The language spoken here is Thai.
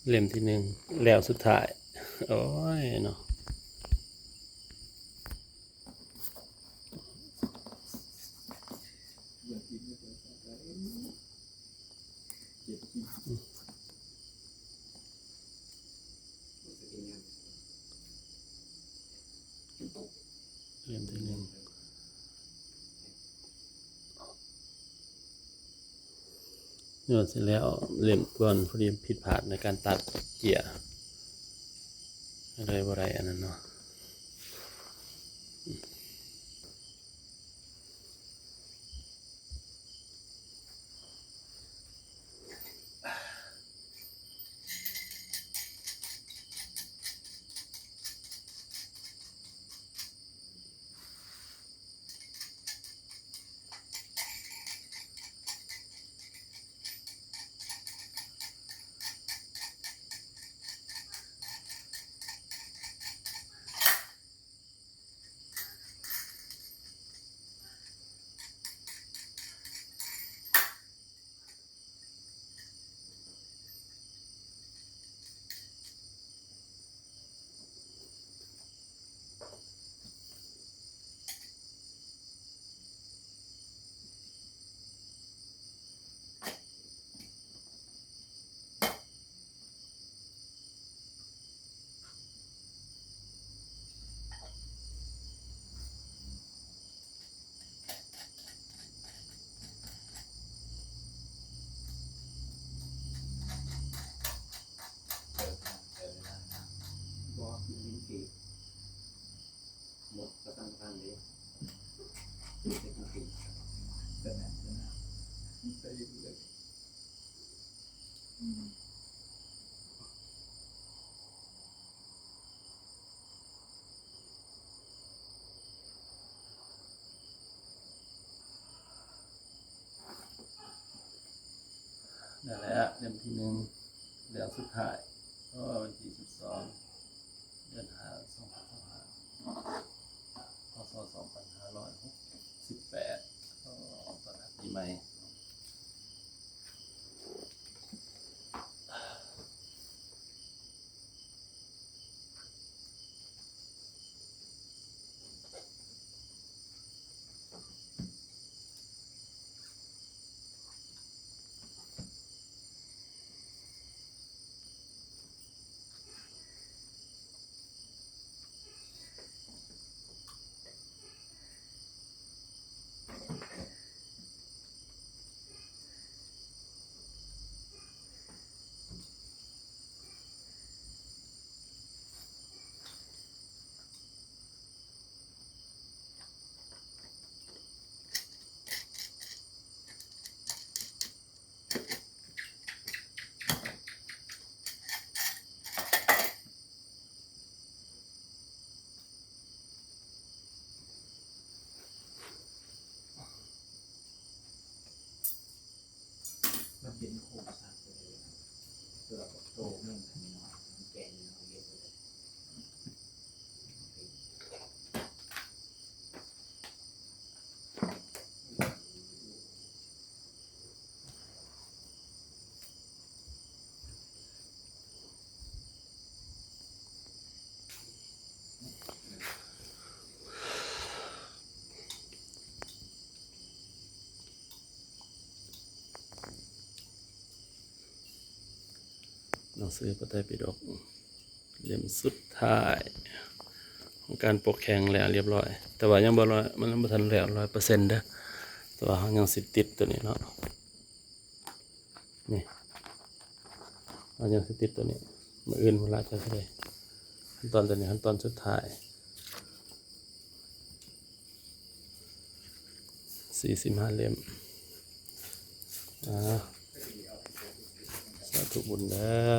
เล่มที่1แล้วสุดท้ายโอ้ยเนาะเล่มที่1ยอดเสร็จแล้วเล่มก่อนพอดีผิดพลาดในการตัดเกียร์อะไรบ่ได้อันนั้นเนาะหมดก็ตั้งทางนี้เป็นทั้งปีแต่นั้นไปอยู่เลยนั่นแหละเล่มที่1แล้วสุดท้ายก็วันที่12เดือน5 2025พศ2568ก็ตอนปีใหม่มันเป็นโครงสร้างตัวเองตัวโตมันมีน้อยมันแก่น้อยเยอะเลยหนังสือพระไตรปิฎกเล่มสุดท้ายของการปกแข่งแล้วเรียบร้อยแต่ว่ายังบ่ร้อยมันบ่ทันแล้ว 100% เด้อแต่ว่าเฮายังสิติดตัวนี้เนาะนี่เฮายังสิติดตัวนี้มื้ออื่นพุ่นล่ะจะได้ขั้นตอนตัวนี้ขั้นตอนสุดท้าย45เล่มสาธุบุญเด้อ